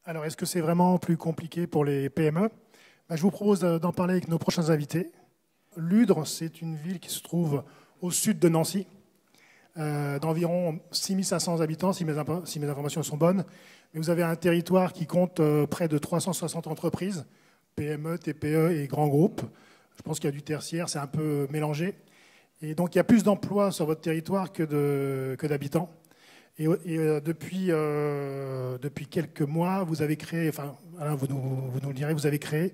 Alors, est-ce que c'est vraiment plus compliqué pour les PME? Je vous propose d'en parler avec nos prochains invités. Ludre, c'est une ville qui se trouve au sud de Nancy, d'environ 6500 habitants, si mes informations sont bonnes. Mais vous avez un territoire qui compte près de 360 entreprises, PME, TPE et grands groupes. Je pense qu'il y a du tertiaire, c'est un peu mélangé. Et donc, il y a plus d'emplois sur votre territoire que d'habitants. Et depuis quelques mois, vous avez créé, enfin, Alain, vous nous le direz, vous avez créé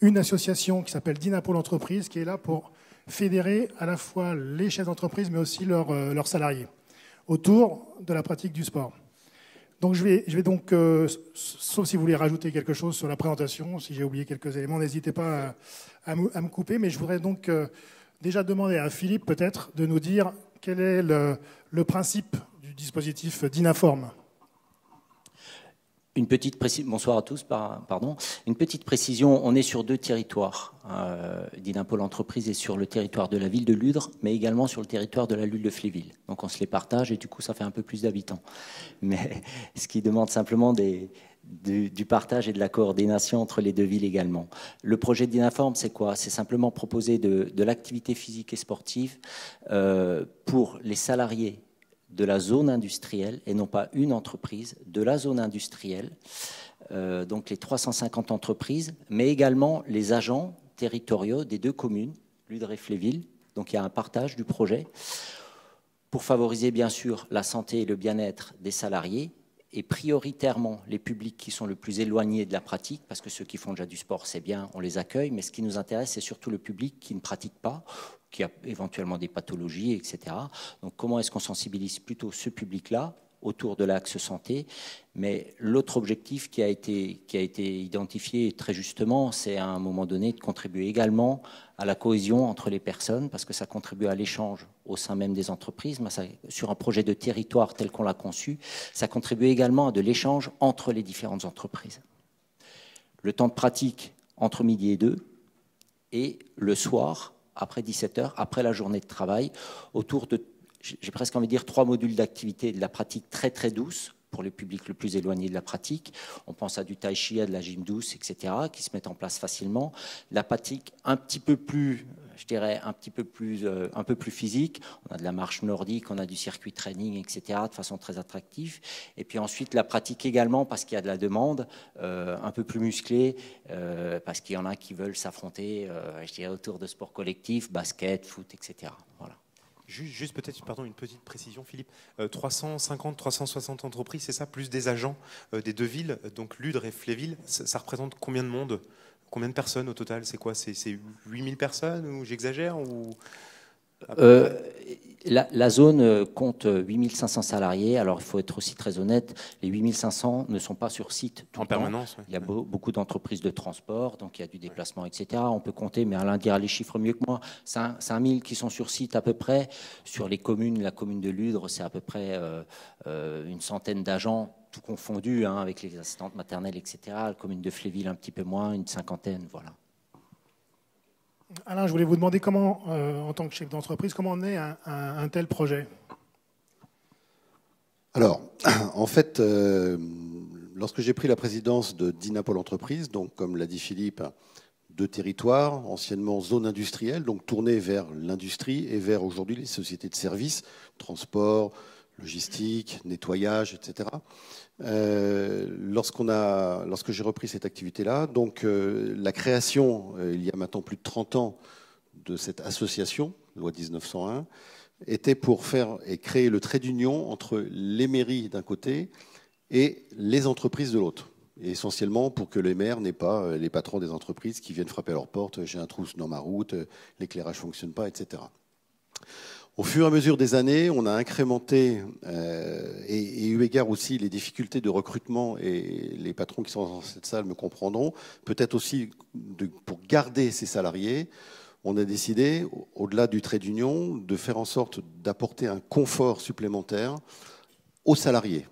une association qui s'appelle Dinapol Entreprise, qui est là pour fédérer à la fois les chefs d'entreprise, mais aussi leurs salariés, autour de la pratique du sport. Donc je vais donc, sauf si vous voulez rajouter quelque chose sur la présentation, si j'ai oublié quelques éléments, n'hésitez pas à me couper, mais je voudrais donc déjà demander à Philippe peut-être de nous dire quel est le principe du dispositif Dinaform. Bonsoir à tous, pardon. Une petite précision, on est sur deux territoires. Dinapol Entreprise est sur le territoire de la ville de Ludre, mais également sur le territoire de la ville de Fléville. Donc on se les partage et du coup ça fait un peu plus d'habitants. Mais ce qui demande simplement du partage et de la coordination entre les deux villes également. Le projet de Dinaform, c'est quoi? C'est simplement proposer de l'activité physique et sportive pour les salariés de la zone industrielle, et non pas une entreprise, de la zone industrielle, donc les 350 entreprises, mais également les agents territoriaux des deux communes, Ludre et Fléville. Donc il y a un partage du projet pour favoriser bien sûr la santé et le bien-être des salariés, et prioritairement les publics qui sont le plus éloignés de la pratique, parce que ceux qui font déjà du sport, c'est bien, on les accueille, mais ce qui nous intéresse, c'est surtout le public qui ne pratique pas, qui a éventuellement des pathologies, etc. Donc comment est-ce qu'on sensibilise plutôt ce public-là autour de l'axe santé? Mais l'autre objectif qui a été identifié très justement, c'est à un moment donné de contribuer également à la cohésion entre les personnes, parce que ça contribue à l'échange au sein même des entreprises. Mais ça, sur un projet de territoire tel qu'on l'a conçu, ça contribue également à de l'échange entre les différentes entreprises. Le temps de pratique entre midi et 2, et le soir, après 17h, après la journée de travail, autour de, j'ai presque envie de dire, 3 modules d'activité de la pratique très très douce pour les publics le plus éloignés de la pratique. On pense à du tai chi, à de la gym douce, etc., qui se mettent en place facilement. La pratique un petit peu plus, je dirais, un peu plus physique. On a de la marche nordique, on a du circuit training, etc., de façon très attractive. Et puis ensuite, la pratique également, parce qu'il y a de la demande, un peu plus musclée, parce qu'il y en a qui veulent s'affronter, je dirais, autour de sports collectifs, basket, foot, etc. Voilà. Juste peut-être, pardon, une petite précision, Philippe. 350, 360 entreprises, c'est ça, plus des agents des deux villes, donc Ludre et Fléville. Ça représente combien de monde? Combien de personnes au total? C'est quoi? C'est 8000 personnes ou j'exagère ou... La zone compte 8500 salariés. Alors, il faut être aussi très honnête, les 8500 ne sont pas sur site tout en le permanence. temps. Il y a beaucoup d'entreprises de transport, donc il y a du déplacement, etc. On peut compter, mais Alain dira les chiffres mieux que moi, 5000 qui sont sur site à peu près. Sur les communes, la commune de Ludre, c'est à peu près une centaine d'agents, tout confondu, hein, avec les assistantes maternelles, etc. La commune de Fléville, un petit peu moins, une cinquantaine, voilà. Alain, je voulais vous demander comment, en tant que chef d'entreprise, comment on est un tel projet? Alors, en fait, lorsque j'ai pris la présidence de Dinapol Entreprise, donc comme l'a dit Philippe, deux territoires, anciennement zone industrielle, donc tournés vers l'industrie et vers aujourd'hui les sociétés de services, transport, logistique, nettoyage, etc. Lorsque j'ai repris cette activité-là, donc la création, il y a maintenant plus de 30 ans, de cette association, loi 1901, était pour faire et créer le trait d'union entre les mairies d'un côté et les entreprises de l'autre. Et essentiellement pour que les maires n'aient pas les patrons des entreprises qui viennent frapper à leur porte, j'ai un trou dans ma route, l'éclairage ne fonctionne pas, etc. Au fur et à mesure des années, on a incrémenté, et eu égard aussi les difficultés de recrutement, et les patrons qui sont dans cette salle me comprendront, peut-être aussi pour garder ces salariés, on a décidé, au-delà du trait d'union, de faire en sorte d'apporter un confort supplémentaire aux salariés.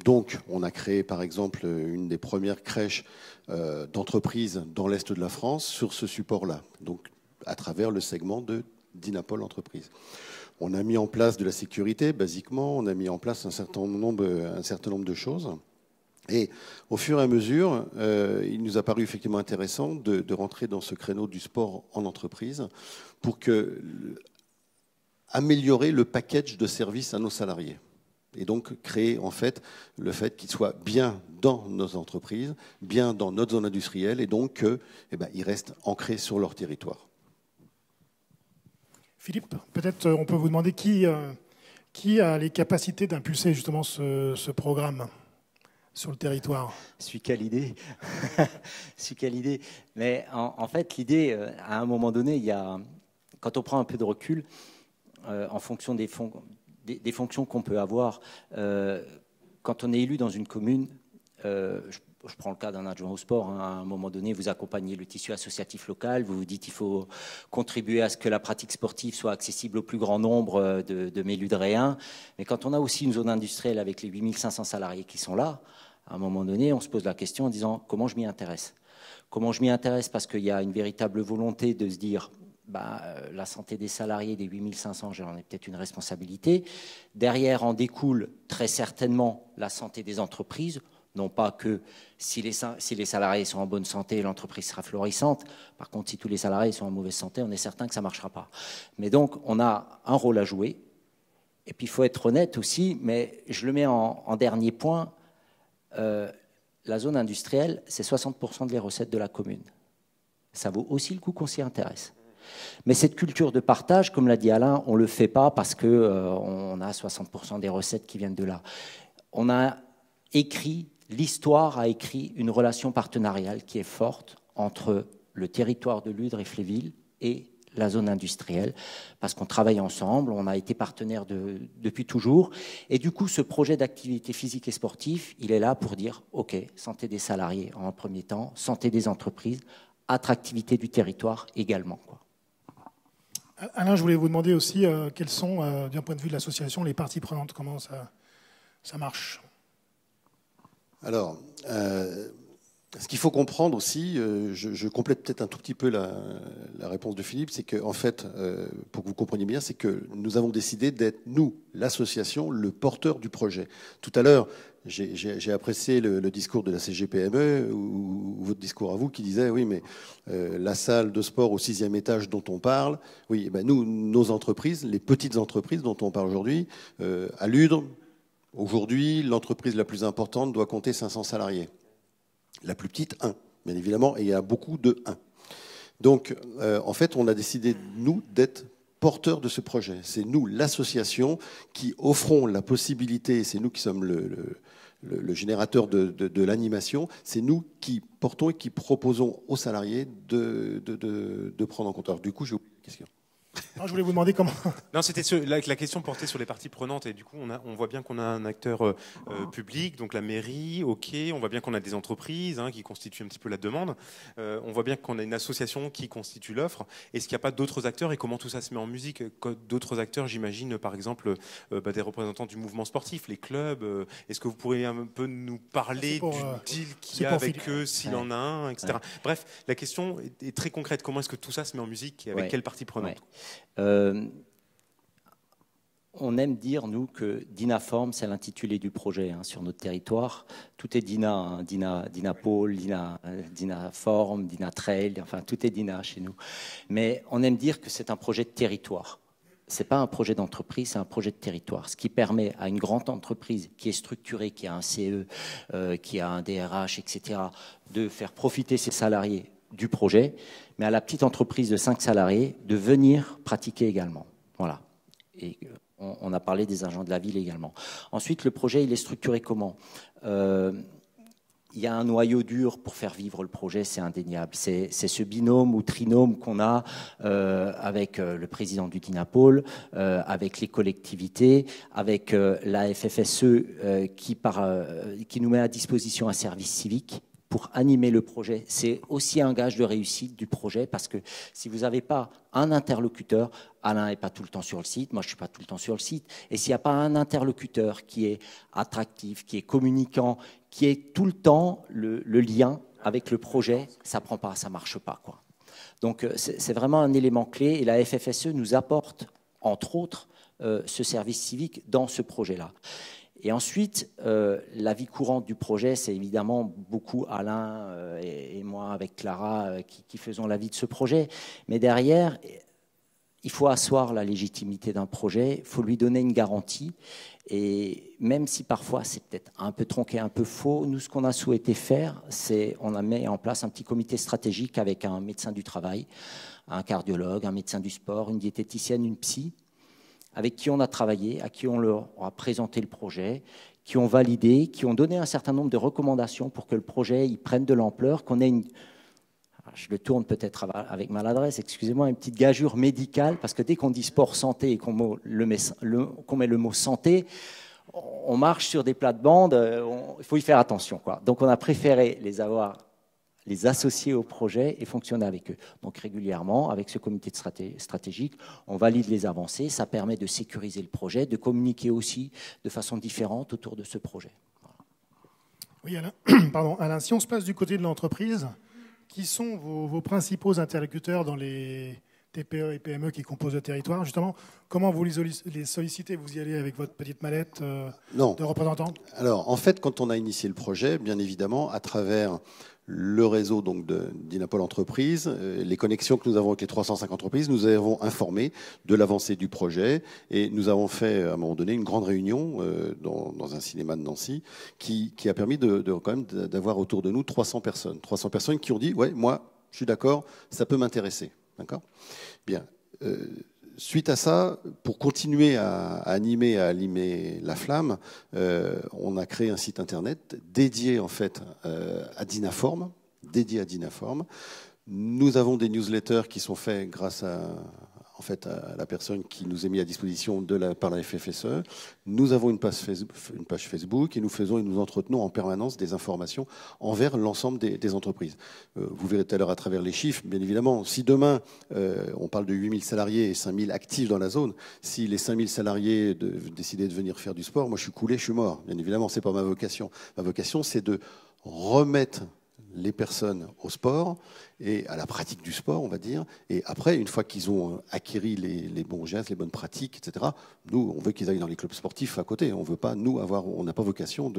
Donc, on a créé, par exemple, une des premières crèches d'entreprise dans l'Est de la France sur ce support-là, donc à travers le segment de Dinapol Entreprise. On a mis en place de la sécurité, basiquement, on a mis en place un certain nombre de choses. Et au fur et à mesure, il nous a paru effectivement intéressant de rentrer dans ce créneau du sport en entreprise pour améliorer le package de services à nos salariés. Et donc créer en fait le fait qu'ils soient bien dans nos entreprises, bien dans notre zone industrielle, et donc qu'ils restent ancrés sur leur territoire. Philippe, peut-être on peut vous demander qui a les capacités d'impulser justement ce programme sur le territoire. Celui qui a l'idée. Celui qui a l'idée. Mais en fait, l'idée, à un moment donné, quand on prend un peu de recul, en fonction des fonctions qu'on peut avoir, quand on est élu dans une commune, je prends le cas d'un adjoint au sport, hein, à un moment donné, vous accompagnez le tissu associatif local, vous vous dites qu'il faut contribuer à ce que la pratique sportive soit accessible au plus grand nombre de mes ludréens. Mais quand on a aussi une zone industrielle avec les 8500 salariés qui sont là, à un moment donné, on se pose la question en disant comment je m'y intéresse. Comment je m'y intéresse? Parce qu'il y a une véritable volonté de se dire la santé des salariés, des 8500, j'en ai peut-être une responsabilité. Derrière en découle très certainement la santé des entreprises. Non pas que si les salariés sont en bonne santé, l'entreprise sera florissante. Par contre, si tous les salariés sont en mauvaise santé, on est certain que ça ne marchera pas. Mais donc, on a un rôle à jouer. Et puis, il faut être honnête aussi, mais je le mets en dernier point. La zone industrielle, c'est 60% des recettes de la commune. Ça vaut aussi le coup qu'on s'y intéresse. Mais cette culture de partage, comme l'a dit Alain, on ne le fait pas parce qu'on a 60% des recettes qui viennent de là. L'histoire a écrit une relation partenariale qui est forte entre le territoire de Ludre et Fléville et la zone industrielle, parce qu'on travaille ensemble, on a été partenaires depuis toujours. Et du coup, ce projet d'activité physique et sportive, il est là pour dire, OK, santé des salariés en premier temps, santé des entreprises, attractivité du territoire également, quoi. Alain, je voulais vous demander aussi quelles sont, d'un point de vue de l'association, les parties prenantes, comment ça marche? Alors, ce qu'il faut comprendre aussi, je complète peut-être un tout petit peu la réponse de Philippe, c'est qu'en fait, pour que vous compreniez bien, c'est que nous avons décidé d'être, nous, l'association, le porteur du projet. Tout à l'heure, j'ai apprécié le discours de la CGPME, ou votre discours à vous, qui disait, oui, mais la salle de sport au 6e étage dont on parle, oui, ben nous, nos entreprises, les petites entreprises dont on parle aujourd'hui, à Ludre, aujourd'hui, l'entreprise la plus importante doit compter 500 salariés. La plus petite, 1, bien évidemment, et il y a beaucoup de 1. Donc, en fait, on a décidé, nous, d'être porteurs de ce projet. C'est nous, l'association, qui offrons la possibilité, c'est nous qui sommes le générateur de l'animation, c'est nous qui portons et qui proposons aux salariés de prendre en compte. Alors, du coup, j'ai oublié la question. Non, je voulais vous demander comment... Non, c'était la question portait sur les parties prenantes et du coup on voit bien qu'on a un acteur public, donc la mairie, ok, on voit bien qu'on a des entreprises qui constituent un petit peu la demande, on voit bien qu'on a une association qui constitue l'offre. Est-ce qu'il n'y a pas d'autres acteurs et comment tout ça se met en musique? D'autres acteurs, j'imagine par exemple des représentants du mouvement sportif, les clubs, est-ce que vous pourriez un peu nous parler du deal qu'il y a avec eux, s'il en a un, etc. Ouais. Bref, la question est très concrète, comment est-ce que tout ça se met en musique et avec quelle partie prenante? On aime dire, nous, que Dynaform, c'est l'intitulé du projet sur notre territoire. Tout est Dyna, Dynapôle, Dynaform, Dynatrail, enfin tout est Dyna chez nous. Mais on aime dire que c'est un projet de territoire. Ce n'est pas un projet d'entreprise, c'est un projet de territoire. Ce qui permet à une grande entreprise qui est structurée, qui a un CE, qui a un DRH, etc., de faire profiter ses salariés du projet, mais à la petite entreprise de 5 salariés de venir pratiquer également. Voilà. Et on a parlé des agents de la ville également. Ensuite, le projet, il est structuré comment? Il y a un noyau dur pour faire vivre le projet, c'est indéniable. C'est ce binôme ou trinôme qu'on a avec le président du Dynapôle, avec les collectivités, avec la FFSE qui nous met à disposition un service civique pour animer le projet. C'est aussi un gage de réussite du projet parce que si vous n'avez pas un interlocuteur, Alain n'est pas tout le temps sur le site, moi je ne suis pas tout le temps sur le site, et s'il n'y a pas un interlocuteur qui est attractif, qui est communicant, qui est tout le temps le lien avec le projet, ça ne prend pas, ça ne marche pas, quoi. Donc c'est vraiment un élément clé et la FFSE nous apporte, entre autres, ce service civique dans ce projet-là. Et ensuite, la vie courante du projet, c'est évidemment beaucoup Alain et moi avec Clara qui faisons la vie de ce projet. Mais derrière, il faut asseoir la légitimité d'un projet, il faut lui donner une garantie. Et même si parfois c'est peut-être un peu tronqué, un peu faux, nous, ce qu'on a souhaité faire, c'est on a mis en place un petit comité stratégique avec un médecin du travail, un cardiologue, un médecin du sport, une diététicienne, une psy, avec qui on a travaillé, à qui on leur a présenté le projet, qui ont validé, qui ont donné un certain nombre de recommandations pour que le projet il prenne de l'ampleur, qu'on ait une... Je le tourne peut-être avec maladresse, excusez-moi, une petite gageure médicale, parce que dès qu'on dit sport santé et qu'on met le mot santé, on marche sur des plates-bandes, il faut y faire attention, quoi. Donc on a préféré les associer au projet et fonctionner avec eux. Donc régulièrement, avec ce comité de stratégique, on valide les avancées, ça permet de sécuriser le projet, de communiquer aussi de façon différente autour de ce projet. Voilà. Oui, Alain. Pardon, Alain, si on se place du côté de l'entreprise, qui sont vos principaux interlocuteurs dans les TPE et PME qui composent le territoire? Justement, comment vous les sollicitez? Vous y allez avec votre petite mallette de représentants? Alors, en fait, quand on a initié le projet, bien évidemment, à travers le réseau d'Inapol Entreprises, les connexions que nous avons avec les 350 entreprises, nous avons informé de l'avancée du projet et nous avons fait à un moment donné une grande réunion dans un cinéma de Nancy qui a permis quand même d'avoir autour de nous 300 personnes. 300 personnes qui ont dit « ouais, moi, je suis d'accord, ça peut m'intéresser ». D'accord ? Bien. Suite à ça, pour continuer à animer la flamme, on a créé un site internet dédié en fait à Dynaform, Nous avons des newsletters qui sont faits grâce à la personne qui nous est mise à disposition par la FFSE. Nous avons une page Facebook et nous entretenons en permanence des informations envers l'ensemble des entreprises. Vous verrez tout à l'heure à travers les chiffres, bien évidemment, si demain, on parle de 8000 salariés et 5000 actifs dans la zone, si les 5000 salariés décidaient de venir faire du sport, moi je suis coulé, je suis mort. Bien évidemment, ce n'est pas ma vocation. Ma vocation, c'est de remettre les personnes au sport et à la pratique du sport, on va dire. Et après, une fois qu'ils ont acquis les bons gestes, les bonnes pratiques, etc., nous, on veut qu'ils aillent dans les clubs sportifs à côté. On veut pas, on n'a pas vocation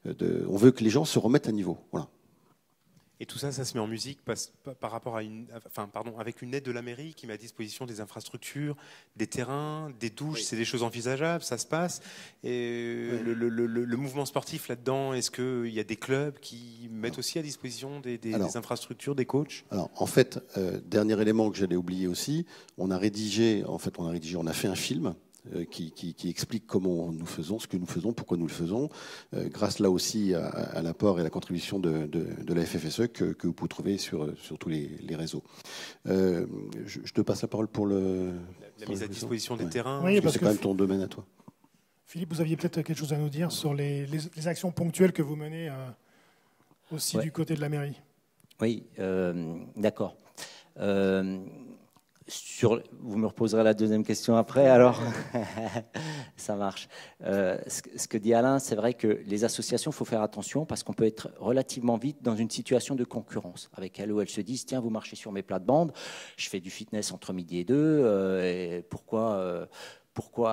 on veut que les gens se remettent à niveau. Voilà. Et tout ça, ça se met en musique par rapport à avec une aide de la mairie qui met à disposition des infrastructures, des terrains, des douches, oui. C'est des choses envisageables, ça se passe. Et oui. le mouvement sportif là-dedans, est-ce qu'il y a des clubs qui mettent aussi à disposition des infrastructures, des coachs? Alors, en fait, dernier élément que j'allais oublier aussi, on a fait un film qui explique comment nous faisons, ce que nous faisons, pourquoi nous le faisons, grâce là aussi à l'apport et à la contribution de la FFSE que vous pouvez trouver sur tous les réseaux. Je te passe la parole pour la mise à disposition des terrains. Oui, parce que c'est quand même ton domaine à toi. Philippe, vous aviez peut-être quelque chose à nous dire sur les actions ponctuelles que vous menez aussi du côté de la mairie. Oui, d'accord. Vous me reposerez la deuxième question après, alors ça marche. Ce que dit Alain, c'est vrai que les associations, il faut faire attention parce qu'on peut être relativement vite dans une situation de concurrence avec elles où elles se disent tiens, vous marchez sur mes plates-bandes, je fais du fitness entre midi et 2, et pourquoi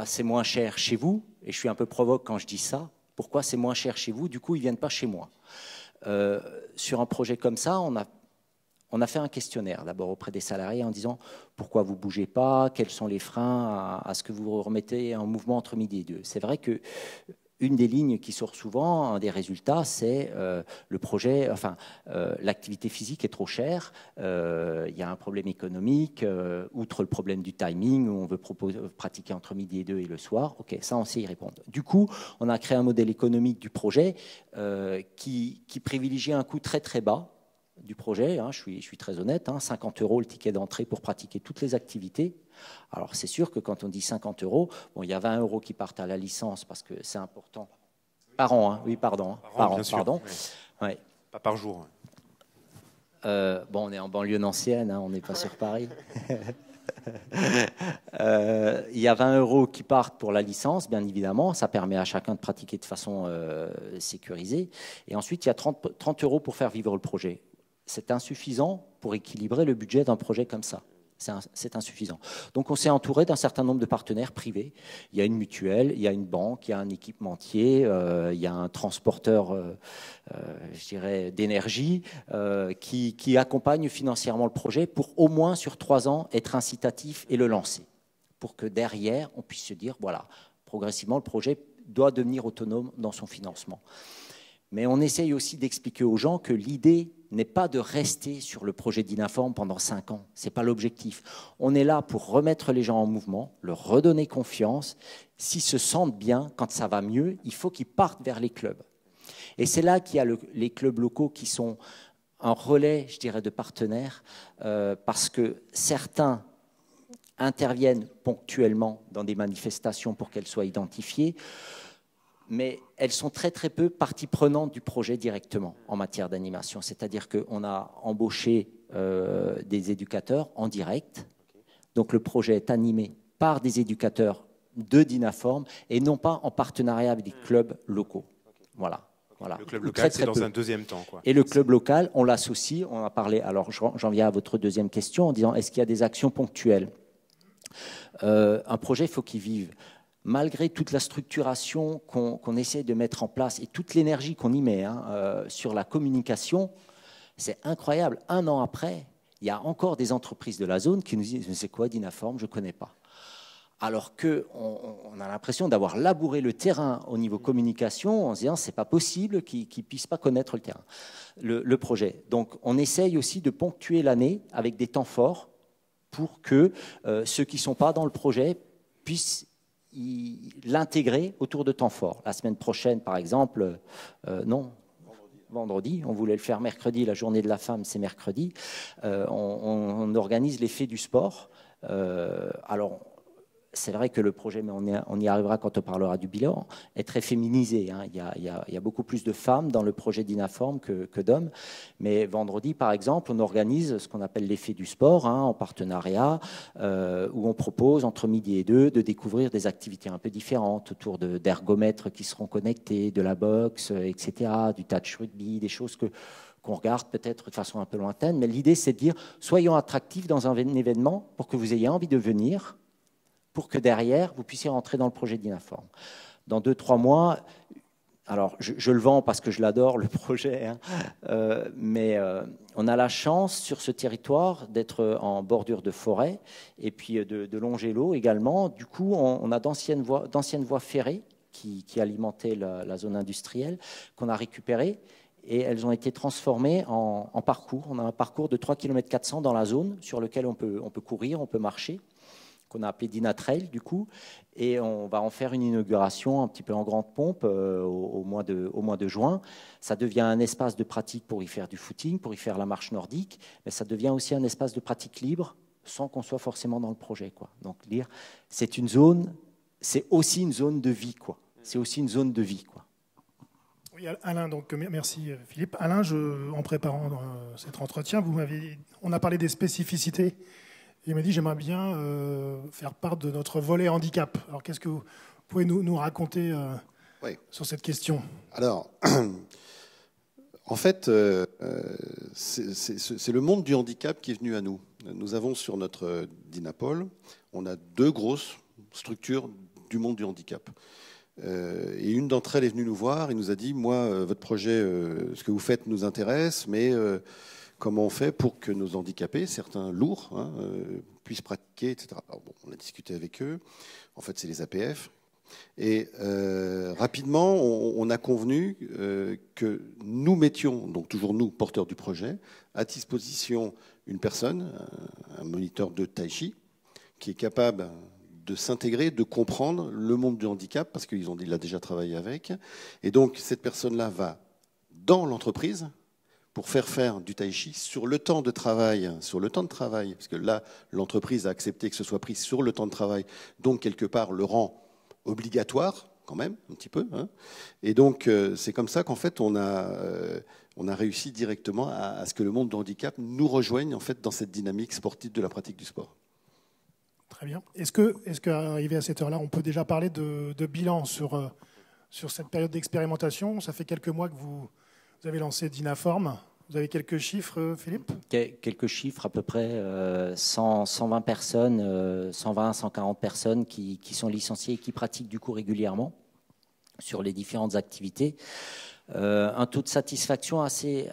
c'est moins cher chez vous? Et je suis un peu provoque quand je dis ça. Pourquoi c'est moins cher chez vous? Du coup, ils ne viennent pas chez moi. Sur un projet comme ça, on a fait un questionnaire d'abord auprès des salariés en disant pourquoi vous ne bougez pas, quels sont les freins à ce que vous remettez en mouvement entre midi et 2. C'est vrai qu'une des lignes qui sort souvent, un des résultats, c'est le projet, l'activité physique est trop chère, il y a un problème économique, outre le problème du timing, où on veut pratiquer entre midi et 2 et le soir. Ok, ça on sait y répondre. Du coup, on a créé un modèle économique du projet qui privilégie un coût très très bas du projet, je suis très honnête, 50 € le ticket d'entrée pour pratiquer toutes les activités. Alors c'est sûr que quand on dit 50 €, il y a 20 € qui partent à la licence parce que c'est important. Par an, oui, pardon. Par an, pardon. Oui. Ouais. Pas par jour. On est en banlieue nancienne, on n'est pas sur Paris. Il y a 20 € qui partent pour la licence, bien évidemment. Ça permet à chacun de pratiquer de façon sécurisée. Et ensuite, il y a 30 € pour faire vivre le projet. C'est insuffisant pour équilibrer le budget d'un projet comme ça. C'est insuffisant. Donc on s'est entouré d'un certain nombre de partenaires privés. Il y a une mutuelle, il y a une banque, il y a un équipementier, il y a un transporteur, je dirais, d'énergie qui accompagne financièrement le projet pour au moins sur 3 ans être incitatif et le lancer. Pour que derrière, on puisse se dire, voilà, progressivement, le projet doit devenir autonome dans son financement. Mais on essaye aussi d'expliquer aux gens que l'idée n'est pas de rester sur le projet d'Inaform pendant 5 ans. Ce n'est pas l'objectif. On est là pour remettre les gens en mouvement, leur redonner confiance. S'ils se sentent bien, quand ça va mieux, il faut qu'ils partent vers les clubs. Et c'est là qu'il y a les clubs locaux qui sont un relais, je dirais, de partenaires, parce que certains interviennent ponctuellement dans des manifestations pour qu'elles soient identifiées, mais elles sont très très peu partie prenante du projet directement en matière d'animation. C'est-à-dire qu'on a embauché des éducateurs en direct. Donc le projet est animé par des éducateurs de Dinaform et non pas en partenariat avec des clubs locaux. Voilà. Voilà. Le club local, c'est dans un deuxième temps, quoi. Et le club local, on l'associe, on a parlé, alors j'en viens à votre deuxième question en disant, est-ce qu'il y a des actions ponctuelles ? Un projet, il faut qu'il vive. Malgré toute la structuration qu'on essaie de mettre en place et toute l'énergie qu'on y met sur la communication, c'est incroyable. 1 an après, il y a encore des entreprises de la zone qui nous disent « c'est quoi Dinaform, je ne connais pas ». Alors qu'on a l'impression d'avoir labouré le terrain au niveau communication en se disant « c'est pas possible qu'ils ne puissent pas connaître le terrain, le projet ». Donc on essaye aussi de ponctuer l'année avec des temps forts pour que ceux qui ne sont pas dans le projet puissent l'intégrer autour de temps forts. La semaine prochaine, par exemple, non, vendredi, on voulait le faire mercredi, la journée de la femme, c'est mercredi, on organise les fées du sport. Alors, c'est vrai que le projet, mais on y arrivera quand on parlera du bilan, est très féminisé. Il y a beaucoup plus de femmes dans le projet d'Inaform que d'hommes. Mais vendredi, par exemple, on organise ce qu'on appelle les fées du sport, en partenariat, où on propose entre midi et 2 de découvrir des activités un peu différentes autour d'ergomètres qui seront connectés, de la boxe, etc., du touch rugby, des choses qu'on regarde peut-être de façon un peu lointaine. Mais l'idée, c'est de dire, soyons attractifs dans un événement pour que vous ayez envie de venir, pour que derrière, vous puissiez rentrer dans le projet d'Inaform. Dans 2-3 mois, alors je le vends parce que je l'adore, le projet, mais on a la chance sur ce territoire d'être en bordure de forêt et puis de longer l'eau également. Du coup, on a d'anciennes voies ferrées qui alimentaient la zone industrielle qu'on a récupérées et elles ont été transformées en parcours. On a un parcours de 3,4 km dans la zone sur lequel on peut courir, on peut marcher, qu'on a appelé Dinatrail du coup, et on va en faire une inauguration un petit peu en grande pompe au mois de juin. Ça devient un espace de pratique pour y faire du footing, pour y faire la marche nordique, mais ça devient aussi un espace de pratique libre sans qu'on soit forcément dans le projet, quoi. Donc dire, c'est une zone, c'est aussi une zone de vie, quoi. C'est aussi une zone de vie, quoi. Oui, Alain, donc merci Philippe. Alain, en préparant cet entretien, on a parlé des spécificités. Il m'a dit, j'aimerais bien faire part de notre volet handicap. Alors, qu'est-ce que vous pouvez nous raconter sur cette question ? Alors, en fait, c'est le monde du handicap qui est venu à nous. Nous avons sur notre Dinapol, on a 2 grosses structures du monde du handicap. Et une d'entre elles est venue nous voir et nous a dit, moi, votre projet, ce que vous faites nous intéresse, mais... comment on fait pour que nos handicapés, certains lourds, puissent pratiquer, etc. Alors bon, on a discuté avec eux. En fait, c'est les APF. Et rapidement, on a convenu que nous mettions, donc toujours nous, porteurs du projet, à disposition une personne, un moniteur de tai chi, qui est capable de s'intégrer, de comprendre le monde du handicap, parce qu'il a déjà travaillé avec. Et donc, cette personne-là va dans l'entreprise pour faire du tai chi sur le temps de travail, parce que là, l'entreprise a accepté que ce soit pris sur le temps de travail, donc quelque part le rend obligatoire, quand même, un petit peu. Et donc, c'est comme ça qu'en fait, on a réussi directement à ce que le monde du handicap nous rejoigne en fait, dans cette dynamique sportive de la pratique du sport. Très bien. Est-ce qu'arrivé à cette heure-là, on peut déjà parler de bilan sur cette période d'expérimentation ? Ça fait quelques mois que vous avez lancé Dinaform. Vous avez quelques chiffres, Philippe? Quelques chiffres, à peu près 120 personnes, 120, 140 personnes qui sont licenciées et qui pratiquent du coup régulièrement sur les différentes activités. Un taux de satisfaction assez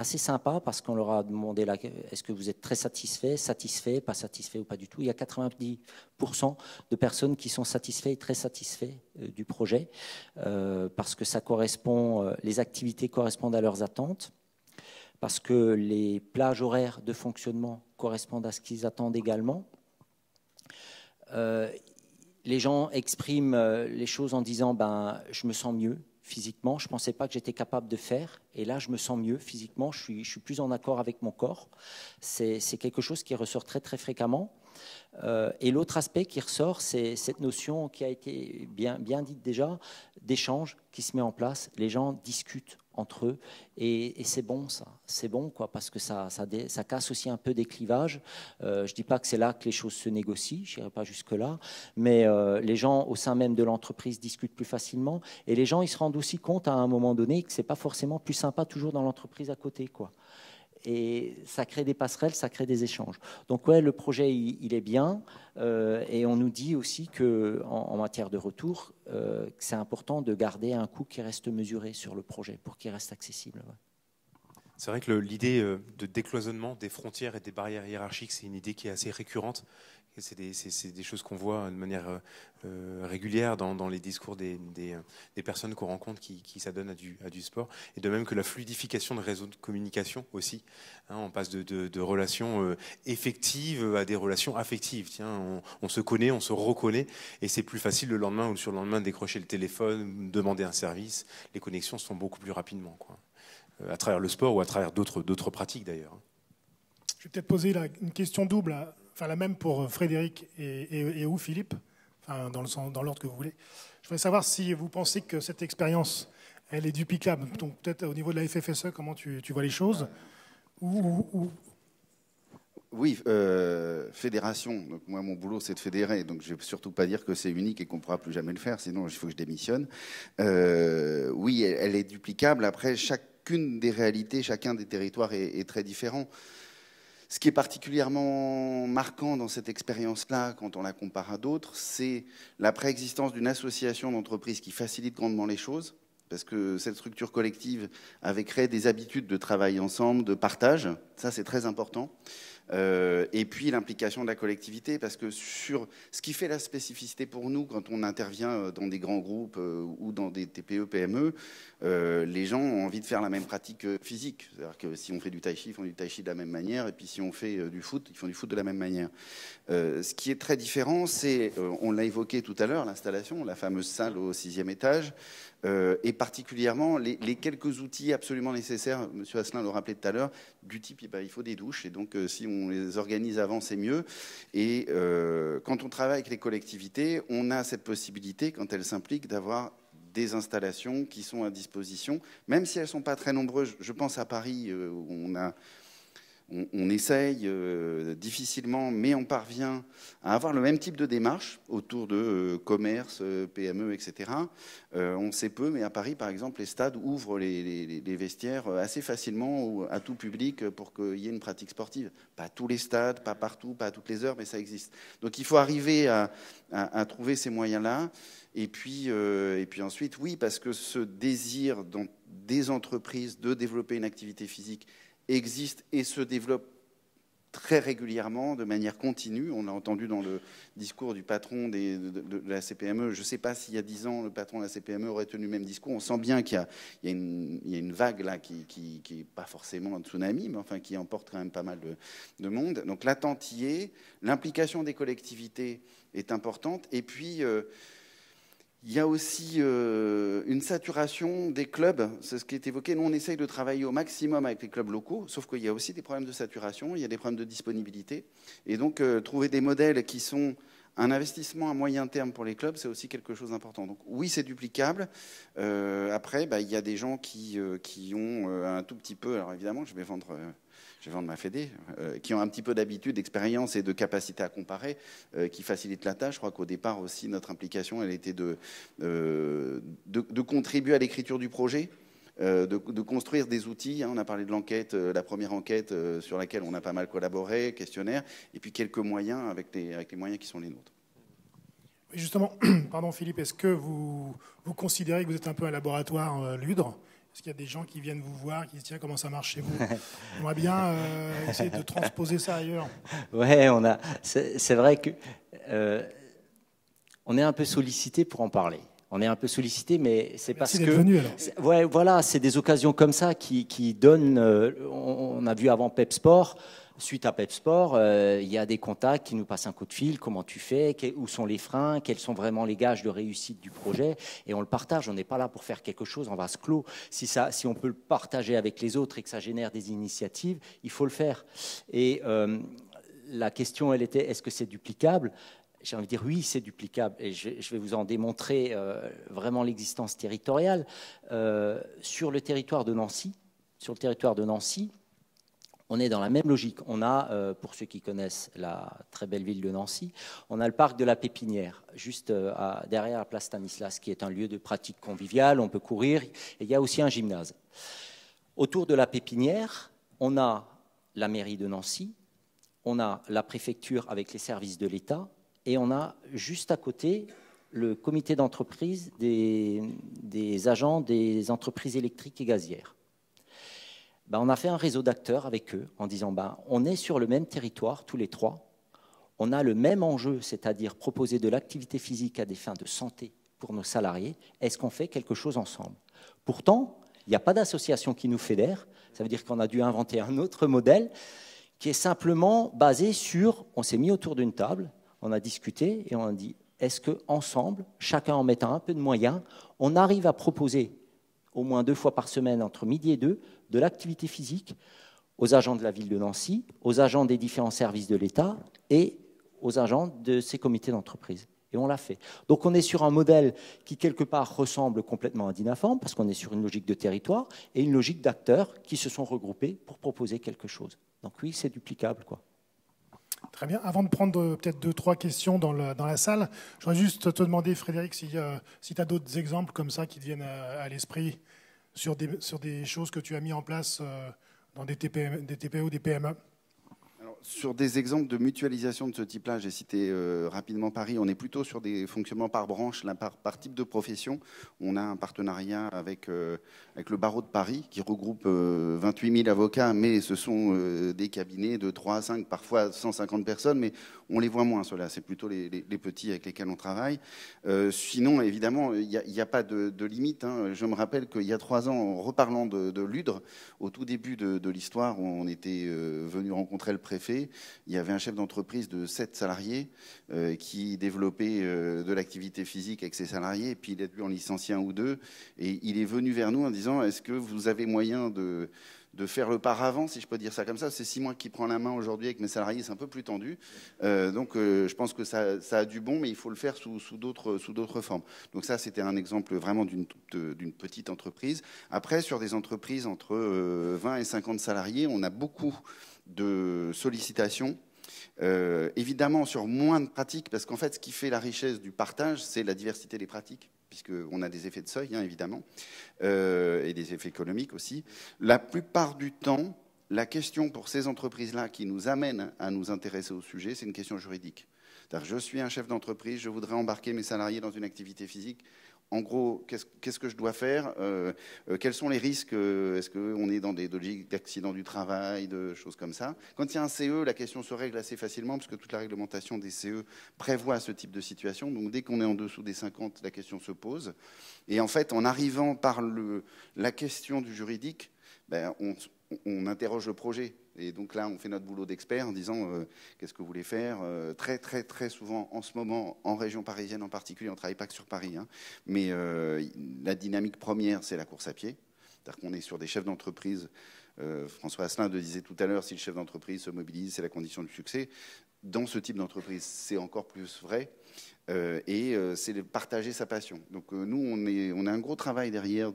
sympa parce qu'on leur a demandé est-ce que vous êtes très satisfait, pas satisfait ou pas du tout. Il y a 90% de personnes qui sont satisfaits et très satisfaits du projet parce que ça correspond, les activités correspondent à leurs attentes, parce que les plages horaires de fonctionnement correspondent à ce qu'ils attendent également. Les gens expriment les choses en disant je me sens mieux physiquement, je ne pensais pas que j'étais capable de faire, et là je me sens mieux physiquement, je suis plus en accord avec mon corps. C'est quelque chose qui ressort très très fréquemment. Et l'autre aspect qui ressort, c'est cette notion qui a été bien dite déjà, d'échange qui se met en place. Les gens discutent entre eux, et c'est bon ça, c'est bon quoi, parce que ça casse aussi un peu des clivages. Je ne dis pas que c'est là que les choses se négocient, je n'irai pas jusque-là, mais les gens au sein même de l'entreprise discutent plus facilement, et les gens ils se rendent aussi compte à un moment donné que ce n'est pas forcément plus sympa toujours dans l'entreprise à côté, quoi. Et ça crée des passerelles, ça crée des échanges. Donc ouais, le projet, il est bien. Et on nous dit aussi qu'en matière de retour, que c'est important de garder un coût qui reste mesuré sur le projet pour qu'il reste accessible. Ouais. C'est vrai que l'idée de décloisonnement des frontières et des barrières hiérarchiques, c'est une idée qui est assez récurrente. C'est des choses qu'on voit de manière régulière dans les discours des personnes qu'on rencontre qui s'adonnent à du sport. Et de même que la fluidification de réseaux de communication aussi. Hein, on passe de relations effectives à des relations affectives. Tiens, on se connaît, on se reconnaît, et c'est plus facile le lendemain ou le surlendemain de décrocher le téléphone, demander un service. Les connexions se font beaucoup plus rapidement, quoi. À travers le sport ou à travers d'autres pratiques d'ailleurs. Je vais peut-être poser une question double, enfin la même pour Frédéric et ou Philippe, enfin dans l'ordre que vous voulez. Je voudrais savoir si vous pensez que cette expérience, elle est duplicable. Donc peut-être au niveau de la FFSE, comment tu vois les choses Oui, fédération. Donc moi, mon boulot, c'est de fédérer. Donc je ne vais surtout pas dire que c'est unique et qu'on ne pourra plus jamais le faire. Sinon, il faut que je démissionne. Oui, elle est duplicable. Après, chacune des réalités, chacun des territoires est très différent. Ce qui est particulièrement marquant dans cette expérience-là, quand on la compare à d'autres, c'est la préexistence d'une association d'entreprises qui facilite grandement les choses, parce que cette structure collective avait créé des habitudes de travail ensemble, de partage. Ça, c'est très important. Et puis l'implication de la collectivité, parce que sur ce qui fait la spécificité pour nous quand on intervient dans des grands groupes ou dans des TPE, PME, les gens ont envie de faire la même pratique physique. C'est-à-dire que si on fait du tai chi, ils font du tai chi de la même manière, et puis si on fait du foot, ils font du foot de la même manière. Ce qui est très différent, c'est, on l'a évoqué tout à l'heure, l'installation, la fameuse salle au 6e étage, et particulièrement les quelques outils absolument nécessaires, M. Asselin le rappelait tout à l'heure, du type, il faut des douches, et donc si on les organise avant, c'est mieux. Et quand on travaille avec les collectivités, on a cette possibilité, quand elles s'impliquent, d'avoir des installations qui sont à disposition, même si elles ne sont pas très nombreuses. Je pense à Paris, où on essaye difficilement, mais on parvient à avoir le même type de démarche autour de commerce, PME, etc. On sait peu, mais à Paris, par exemple, les stades ouvrent les vestiaires assez facilement à tout public pour qu'il y ait une pratique sportive. Pas tous les stades, pas partout, pas à toutes les heures, mais ça existe. Donc il faut arriver à trouver ces moyens-là. Et puis ensuite, oui, parce que ce désir dans des entreprises de développer une activité physique existe et se développe très régulièrement, de manière continue. On l'a entendu dans le discours du patron de la CPME. Je ne sais pas s'il y a 10 ans, le patron de la CPME aurait tenu le même discours. On sent bien qu'il y a une vague là qui n'est pas forcément un tsunami, mais enfin qui emporte quand même pas mal de monde. Donc l'attente y est. L'implication des collectivités est importante. Et puis... il y a aussi une saturation des clubs, c'est ce qui est évoqué. Nous, on essaye de travailler au maximum avec les clubs locaux, sauf qu'il y a aussi des problèmes de saturation, il y a des problèmes de disponibilité. Et donc, trouver des modèles qui sont un investissement à moyen terme pour les clubs, c'est aussi quelque chose d'important. Donc oui, c'est duplicable. Après, il y a des gens qui ont un tout petit peu... Alors évidemment, je vais vendre ma fédé, qui ont un petit peu d'habitude, d'expérience et de capacité à comparer, qui facilitent la tâche. Je crois qu'au départ aussi, notre implication, elle était de contribuer à l'écriture du projet. de construire des outils. On a parlé de l'enquête, la première enquête sur laquelle on a pas mal collaboré, questionnaire, et puis quelques moyens avec les moyens qui sont les nôtres. Et justement, pardon Philippe, est-ce que vous considérez que vous êtes un peu un laboratoire Ludre? Est-ce qu'il y a des gens qui viennent vous voir, qui disent tiens comment ça marche chez vous? On va bien essayer de transposer ça ailleurs. Ouais, c'est vrai que on est un peu sollicité pour en parler. On est un peu sollicité, mais c'est parce que venu, alors. Ouais, voilà, c'est des occasions comme ça qui donnent. On a vu avant PepSport. Suite à PepSport, il y a des contacts qui nous passent un coup de fil. Comment tu fais? Où sont les freins? Quels sont vraiment les gages de réussite du projet? Et on le partage. On n'est pas là pour faire quelque chose en vase clos. Si on peut le partager avec les autres et que ça génère des initiatives, il faut le faire. Et la question, elle était, est-ce que c'est duplicable? J'ai envie de dire oui, c'est duplicable. Et je vais vous en démontrer vraiment l'existence territoriale. Sur le territoire de Nancy, on est dans la même logique. On a, pour ceux qui connaissent la très belle ville de Nancy, on a le parc de la Pépinière, juste derrière la place Stanislas, qui est un lieu de pratique conviviale. On peut courir. Et il y a aussi un gymnase. Autour de la Pépinière, on a la mairie de Nancy, on a la préfecture avec les services de l'État, et on a juste à côté le comité d'entreprise des agents des entreprises électriques et gazières. On a fait un réseau d'acteurs avec eux en disant on est sur le même territoire tous les trois, on a le même enjeu, c'est-à-dire proposer de l'activité physique à des fins de santé pour nos salariés. Est-ce qu'on fait quelque chose ensemble? Pourtant, il n'y a pas d'association qui nous fédère. Ça veut dire qu'on a dû inventer un autre modèle qui est simplement basé sur, on s'est mis autour d'une table, on a discuté et on a dit, est-ce qu'ensemble, chacun en mettant un peu de moyens, on arrive à proposer au moins 2 fois par semaine, entre midi et 2, de l'activité physique aux agents de la ville de Nancy, aux agents des différents services de l'État et aux agents de ces comités d'entreprise. Et on l'a fait. Donc on est sur un modèle qui, quelque part, ressemble complètement à Dynaform, parce qu'on est sur une logique de territoire et une logique d'acteurs qui se sont regroupés pour proposer quelque chose. Donc oui, c'est duplicable, quoi. Très bien. Avant de prendre peut-être 2-3 questions dans la salle, je voudrais juste te demander, Frédéric, si tu as d'autres exemples comme ça qui te viennent à l'esprit sur des choses que tu as mis en place dans des TPE ou des PME. Alors, sur des exemples de mutualisation de ce type-là, j'ai cité rapidement Paris, on est plutôt sur des fonctionnements par branche, là, par type de profession. On a un partenariat avec le barreau de Paris qui regroupe 28 000 avocats, mais ce sont des cabinets de 3 à 5, parfois 150 personnes, mais on les voit moins, ceux-là. C'est plutôt les petits avec lesquels on travaille. Sinon, évidemment, il n'y a pas de limite. Hein. Je me rappelle qu'il y a 3 ans, en reparlant de Ludre, au tout début de l'histoire, où on était venu rencontrer le préfet, il y avait un chef d'entreprise de 7 salariés qui développait de l'activité physique avec ses salariés, et puis il a dû en licencier 1 ou 2, et il est venu vers nous en disant, est-ce que vous avez moyen de faire le paravent, si je peux dire ça comme ça? C'est 6 mois qui prend la main aujourd'hui avec mes salariés, c'est un peu plus tendu. Donc je pense que ça a du bon, mais il faut le faire sous d'autres formes. Donc ça, c'était un exemple vraiment d'une petite entreprise. Après, sur des entreprises entre 20 et 50 salariés, on a beaucoup de sollicitations. Évidemment, sur moins de pratiques, parce qu'en fait, ce qui fait la richesse du partage, c'est la diversité des pratiques, puisqu'on a des effets de seuil, hein, évidemment, et des effets économiques aussi. La plupart du temps, la question pour ces entreprises-là qui nous amène à nous intéresser au sujet, c'est une question juridique. C'est-à-dire, je suis un chef d'entreprise, je voudrais embarquer mes salariés dans une activité physique. En gros, qu'est-ce que je dois faire? Quels sont les risques? Est-ce qu'on est dans des logiques d'accident du travail, de choses comme ça? Quand il y a un CE, la question se règle assez facilement, parce que toute la réglementation des CE prévoit ce type de situation. Donc dès qu'on est en dessous des 50, la question se pose. Et en fait, en arrivant par la question du juridique, on interroge le projet. Et donc là, on fait notre boulot d'expert en disant qu'est-ce que vous voulez faire. Très, très, très souvent, en ce moment, en région parisienne en particulier, on ne travaille pas que sur Paris, hein, mais la dynamique première, c'est la course à pied. C'est-à-dire qu'on est sur des chefs d'entreprise. François Asselin le disait tout à l'heure, si le chef d'entreprise se mobilise, c'est la condition du succès. Dans ce type d'entreprise, c'est encore plus vrai. Et c'est de partager sa passion. Donc nous, on a un gros travail derrière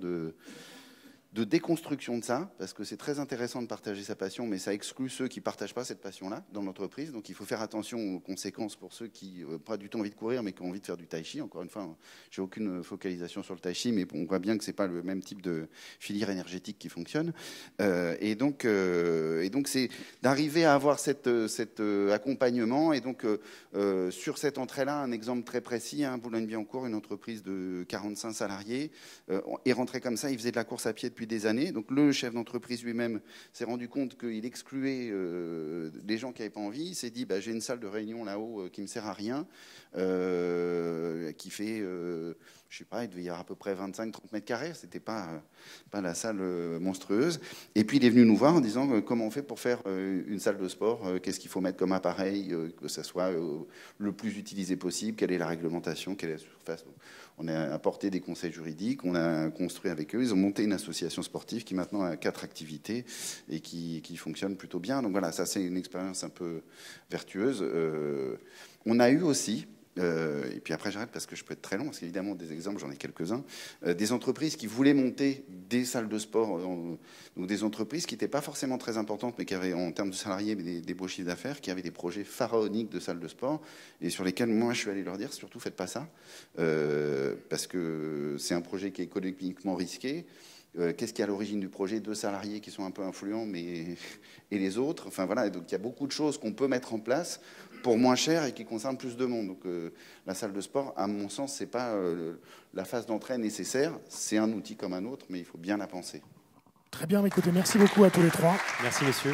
de déconstruction de ça, parce que c'est très intéressant de partager sa passion, mais ça exclut ceux qui ne partagent pas cette passion-là dans l'entreprise. Donc il faut faire attention aux conséquences pour ceux qui n'ont pas du tout envie de courir, mais qui ont envie de faire du tai chi. Encore une fois, j'ai aucune focalisation sur le tai chi, mais on voit bien que ce n'est pas le même type de filière énergétique qui fonctionne. Et donc c'est d'arriver à avoir cet accompagnement. Et donc sur cette entrée-là, un exemple très précis, Boulogne-Billancourt, une entreprise de 45 salariés, est rentré comme ça, il faisait de la course à pied depuis des années. Donc le chef d'entreprise lui-même s'est rendu compte qu'il excluait des gens qui n'avaient pas envie. Il s'est dit, j'ai une salle de réunion là-haut qui ne me sert à rien, qui fait, je sais pas, il devait y avoir à peu près 25-30 mètres carrés. C'était pas la salle monstrueuse. Et puis il est venu nous voir en disant, comment on fait pour faire une salle de sport, qu'est-ce qu'il faut mettre comme appareil, que ça soit le plus utilisé possible, quelle est la réglementation, quelle est la surface. On a apporté des conseils juridiques, on a construit avec eux. Ils ont monté une association sportive qui maintenant a 4 activités et qui fonctionne plutôt bien. Donc voilà, ça c'est une expérience un peu vertueuse. On a eu aussi, et puis après j'arrête parce que je peux être très long, parce qu'évidemment des exemples, j'en ai quelques-uns, des entreprises qui voulaient monter des salles de sport, ou des entreprises qui n'étaient pas forcément très importantes, mais qui avaient en termes de salariés des beaux chiffres d'affaires, qui avaient des projets pharaoniques de salles de sport, et sur lesquels moi je suis allé leur dire, surtout faites pas ça, parce que c'est un projet qui est économiquement risqué. Qu'est-ce qui est à l'origine du projet? 2 salariés qui sont un peu influents, et les autres. Enfin voilà, donc il y a beaucoup de choses qu'on peut mettre en place pour moins cher et qui concernent plus de monde. Donc la salle de sport, à mon sens, c'est pas la phase d'entrée nécessaire. C'est un outil comme un autre, mais il faut bien la penser. Très bien, écoutez, merci beaucoup à tous les 3. Merci, messieurs.